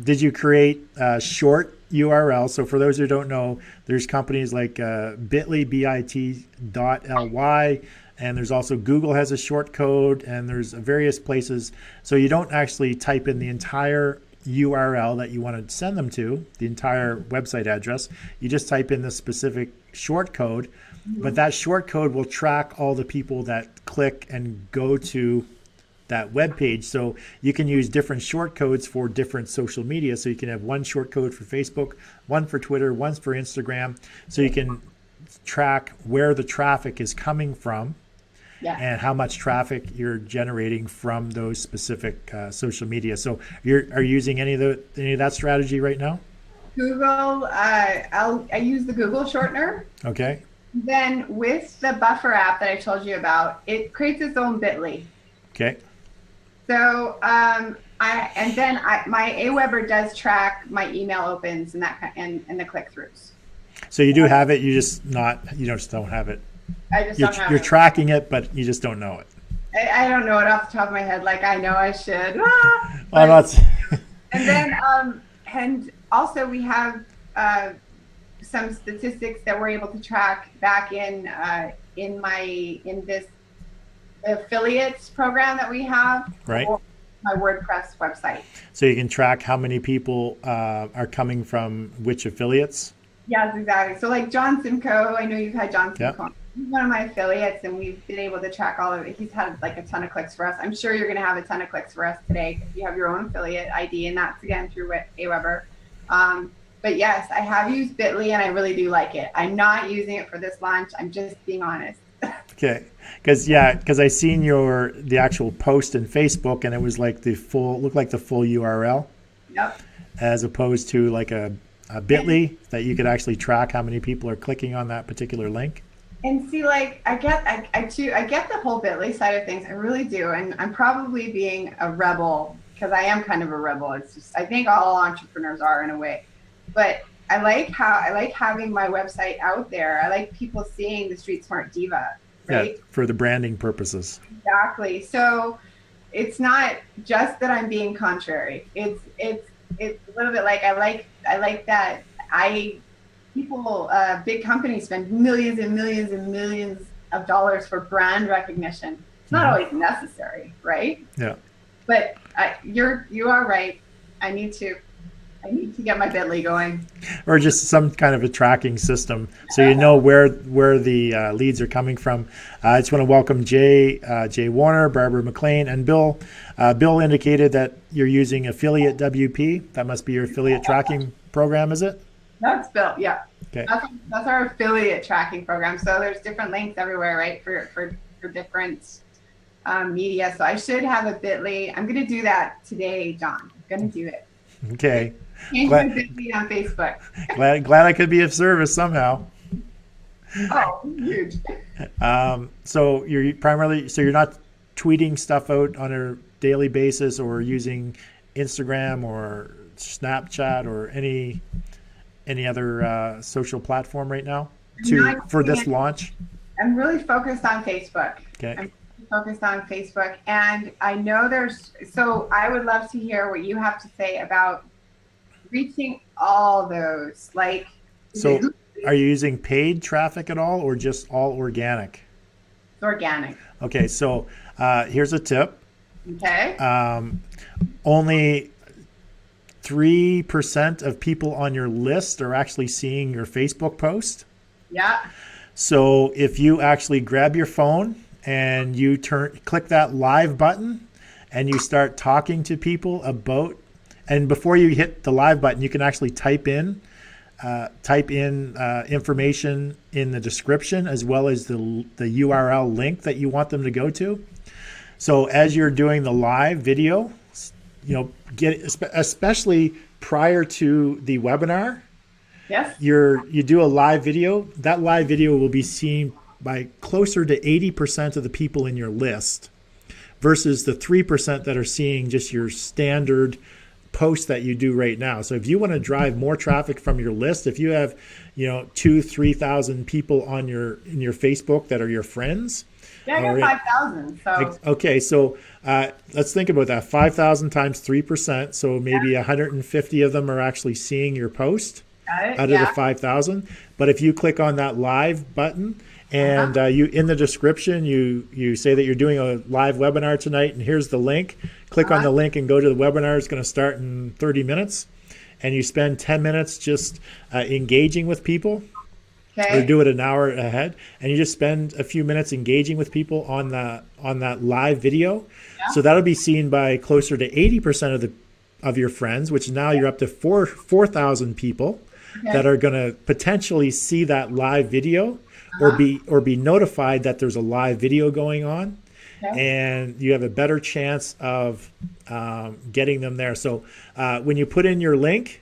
A: did you create a short URL? So for those who don't know, there's companies like bit.ly, bit.ly, and there's also Google has a short code, and there's various places. So you don't actually type in the entire URL that you want to send them to, the entire website address. You just type in the specific short code, but that short code will track all the people that click and go to that web page. So you can use different short codes for different social media. So you can have one short code for Facebook, one for Twitter, one for Instagram. So you can track where the traffic is coming from. Yeah. And how much traffic you're generating from those specific social media. So are you using any of that strategy right now?
B: Google, I use the Google shortener.
A: Okay.
B: Then with the buffer app that I told you about, it creates its own bit.ly.
A: Okay.
B: So my Aweber does track my email opens and and the click throughs.
A: So you do have it, you just don't have it. You're tracking it, but you just don't know it.
B: I don't know it off the top of my head. Like I know I should. And then and also we have some statistics that we're able to track back in this affiliates program that we have.
A: Right.
B: For my WordPress website.
A: So you can track how many people are coming from which affiliates.
B: Yes, exactly. So like John Simcoe, I know you've had John Simcoe. He's one of my affiliates, and we've been able to track all of it. He's had like a ton of clicks for us. I'm sure you're going to have a ton of clicks for us today because you have your own affiliate ID, and that's again through Aweber. But yes, I have used bit.ly, and I really do like it. I'm not using it for this launch. I'm just being honest.
A: Okay, because I seen the actual post in Facebook, and it was like looked like the full URL.
B: Yep.
A: As opposed to like a bit.ly that you could actually track how many people are clicking on that particular link.
B: And see, like I get the whole bit.ly side of things. I really do, and I'm probably being a rebel because I am kind of a rebel. It's just I think all entrepreneurs are in a way, but I like having my website out there. I like people seeing the Street Smart Diva, right? Yeah,
A: for the branding purposes.
B: Exactly. So it's not just that I'm being contrary. It's a little bit like I like that big companies spend millions and millions and millions of dollars for brand recognition. It's not always necessary, right?
A: Yeah.
B: But you are right. I need to get my bit.ly going.
A: Or just some kind of a tracking system so you know where the leads are coming from. I just want to welcome Jay Warner, Barbara McLean, and Bill. Bill indicated that you're using Affiliate WP. That must be your affiliate tracking program, is it?
B: That's Bill, yeah.
A: Okay.
B: That's our affiliate tracking program. So there's different links everywhere, right, for different media. So I should have a bit.ly. I'm going to do that today, John. I'm going to do it.
A: Okay.
B: Change my bit.ly on Facebook.
A: glad I could be of service somehow.
B: Oh, huge.
A: So you're not tweeting stuff out on a daily basis or using Instagram or Snapchat or any other social platform right now for this launch?
B: I'm really focused on Facebook.
A: Okay.
B: I'm focused on Facebook, and I know so I would love to hear what you have to say about reaching all those. Like,
A: so are you using paid traffic at all or just all organic?
B: It's organic.
A: Okay, so here's a tip.
B: Okay.
A: Only 3% of people on your list are actually seeing your Facebook post.
B: Yeah.
A: So if you actually grab your phone and you click that live button and you start talking to people about, and before you hit the live button, you can actually type in information in the description, as well as the URL link that you want them to go to. So as you're doing the live video, especially prior to the webinar,
B: yes,
A: you do a live video. That live video will be seen by closer to 80% of the people in your list, versus the 3% that are seeing just your standard post that you do right now. So if you want to drive more traffic from your list, if you have 2,000-3,000 people in your Facebook that are your friends.
B: Yeah, I got 5,000. So
A: okay, so let's think about that. 5,000 times 3%. So maybe 150 of them are actually seeing your post out of the 5,000. But if you click on that live button, and you, in the description, you say that you're doing a live webinar tonight, and here's the link. Click on the link and go to the webinar. It's going to start in 30 minutes. And you spend 10 minutes just engaging with people.
B: Okay.
A: Or do it an hour ahead. And you just spend a few minutes engaging with people on that live video. Yeah. So that'll be seen by closer to 80% of your friends, which now you're up to 4,000 people that are going to potentially see that live video. Or be notified that there's a live video going on, and you have a better chance of getting them there. So when you put in your link,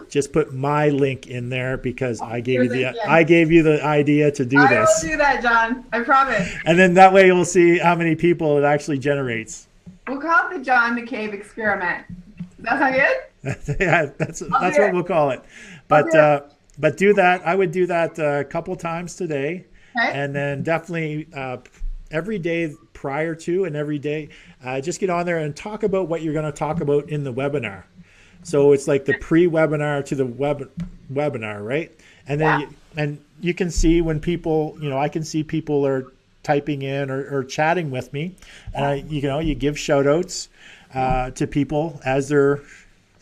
A: just put my link in there, because I gave you the idea to do this.
B: I will do that, John. I promise.
A: And then that way you'll see how many people it actually generates.
B: We'll call it the John McCabe experiment. Does that sound good?
A: Yeah, that's what we'll call it. But do that. I would do that a couple times today, and then definitely every day prior to, and every day, just get on there and talk about what you're going to talk about in the webinar. So it's like the pre-webinar to the webinar, right? And then you can see when people, I can see people are typing in or chatting with me, and you give shout outs to people as they're.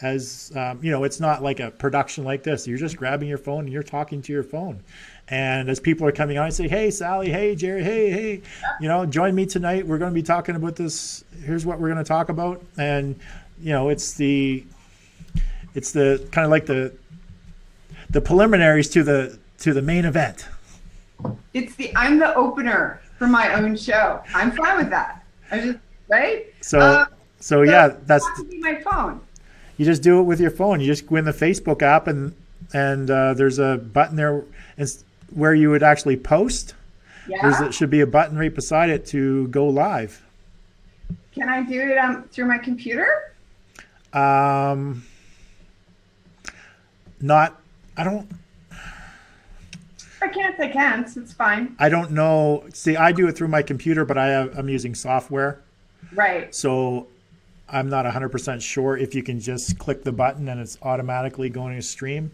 A: It's not like a production like this. You're just grabbing your phone and you're talking to your phone. And as people are coming on, I say, hey, Sally, hey, Jerry, hey, join me tonight. We're going to be talking about this. Here's what we're going to talk about. And, it's the kind of like the preliminaries to the main event.
B: I'm the opener for my own show. I'm fine with that. Right?
A: So that's
B: my phone.
A: You just do it with your phone. You just go in the Facebook app, and there's a button there where you would actually post.
B: Yeah.
A: There should be a button right beside it to go live.
B: Can I do it through my computer?
A: I don't.
B: I can't. It's fine.
A: I don't know. See, I do it through my computer, but I'm using software.
B: Right.
A: So I'm not 100% sure if you can just click the button and it's automatically going to stream.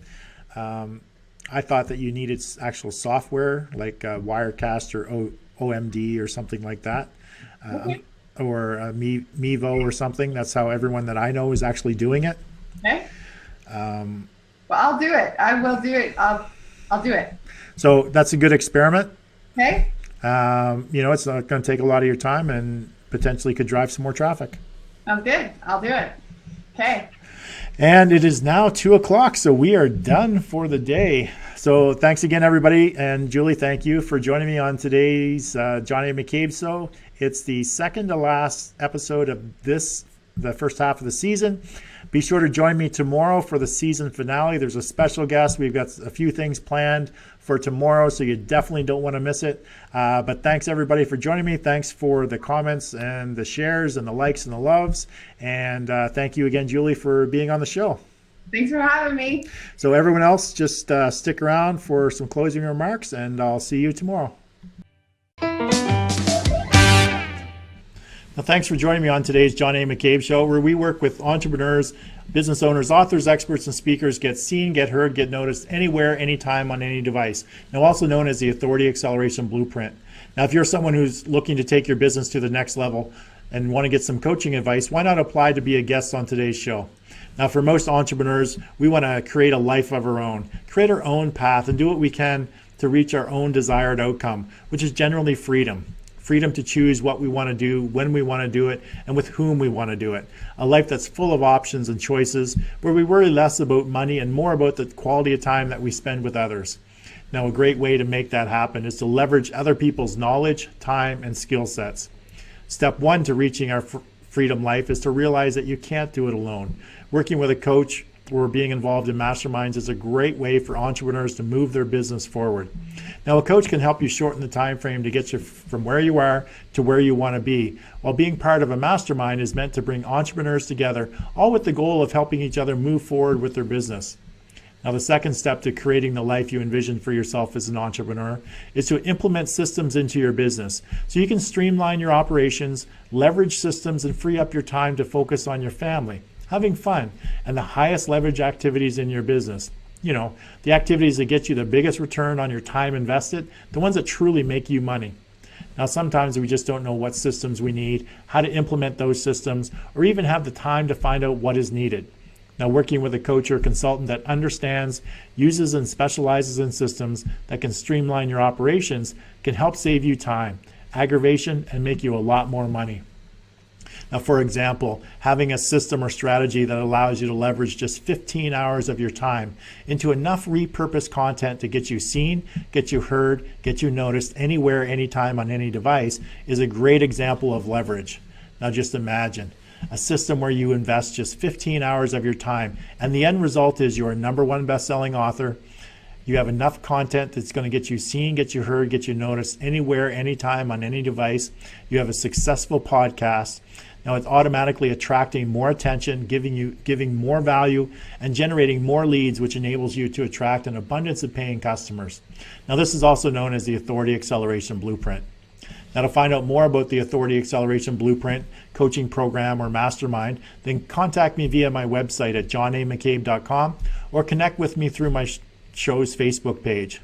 A: I thought that you needed actual software like Wirecast or OMD or something like that, or Mevo or something. That's how everyone that I know is actually doing it.
B: Okay. Well, I'll do it. I will do it. I'll do it.
A: So that's a good experiment.
B: Okay.
A: It's not going to take a lot of your time and potentially could drive some more traffic.
B: Sounds good. I'll do it. Okay.
A: And it is now 2:00, so we are done for the day. So thanks again, everybody. And Julie, thank you for joining me on today's Johnny McCabe Show. It's the second to last episode of the first half of the season. Be sure to join me tomorrow for the season finale. There's a special guest. We've got a few things planned for tomorrow, so you definitely don't want to miss it. But thanks, everybody, for joining me. Thanks for the comments and the shares and the likes and the loves. And thank you again, Julie, for being on the show.
B: Thanks for having me.
A: So everyone else, just stick around for some closing remarks, and I'll see you tomorrow. Well, thanks for joining me on today's John A. McCabe Show, where we work with entrepreneurs, business owners, authors, experts, and speakers get seen, get heard, get noticed anywhere, anytime, on any device. Now, also known as the Authority Acceleration Blueprint. Now, if you're someone who's looking to take your business to the next level and want to get some coaching advice, why not apply to be a guest on today's show? Now, for most entrepreneurs, we want to create a life of our own, create our own path, and do what we can to reach our own desired outcome, which is generally freedom. freedom to choose what we want to do, when we want to do it, and with whom we want to do it. A life that's full of options and choices, where we worry less about money and more about the quality of time that we spend with others. Now, a great way to make that happen is to leverage other people's knowledge, time, and skill sets. Step one to reaching our freedom life is to realize that you can't do it alone. Working with a coach or being involved in masterminds is a great way for entrepreneurs to move their business forward. Now, a coach can help you shorten the time frame to get you from where you are to where you want to be, while being part of a mastermind is meant to bring entrepreneurs together, all with the goal of helping each other move forward with their business. Now, the second step to creating the life you envision for yourself as an entrepreneur is to implement systems into your business so you can streamline your operations, leverage systems, and free up your time to focus on your family, having fun, and the highest leverage activities in your business. You know, the activities that get you the biggest return on your time invested, the ones that truly make you money. Now, sometimes we just don't know what systems we need, how to implement those systems, or even have the time to find out what is needed. Now, working with a coach or consultant that understands, uses, and specializes in systems that can streamline your operations can help save you time, aggravation, and make you a lot more money. Now, for example, having a system or strategy that allows you to leverage just 15 hours of your time into enough repurposed content to get you seen, get you heard, get you noticed anywhere, anytime, on any device is a great example of leverage. Now, just imagine a system where you invest just 15 hours of your time, and the end result is you're a #1 best-selling author. You have enough content that's going to get you seen, get you heard, get you noticed anywhere, anytime, on any device. You have a successful podcast. Now, it's automatically attracting more attention, giving more value, and generating more leads, which enables you to attract an abundance of paying customers. Now, this is also known as the Authority Acceleration Blueprint. Now, to find out more about the Authority Acceleration Blueprint, coaching program, or mastermind, then contact me via my website at johnamccabe.com or connect with me through my show's Facebook page.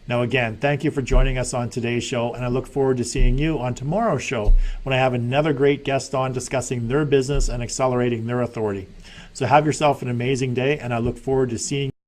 A: Now, again, thank you for joining us on today's show, and I look forward to seeing you on tomorrow's show when I have another great guest on discussing their business and accelerating their authority. So have yourself an amazing day, and I look forward to seeing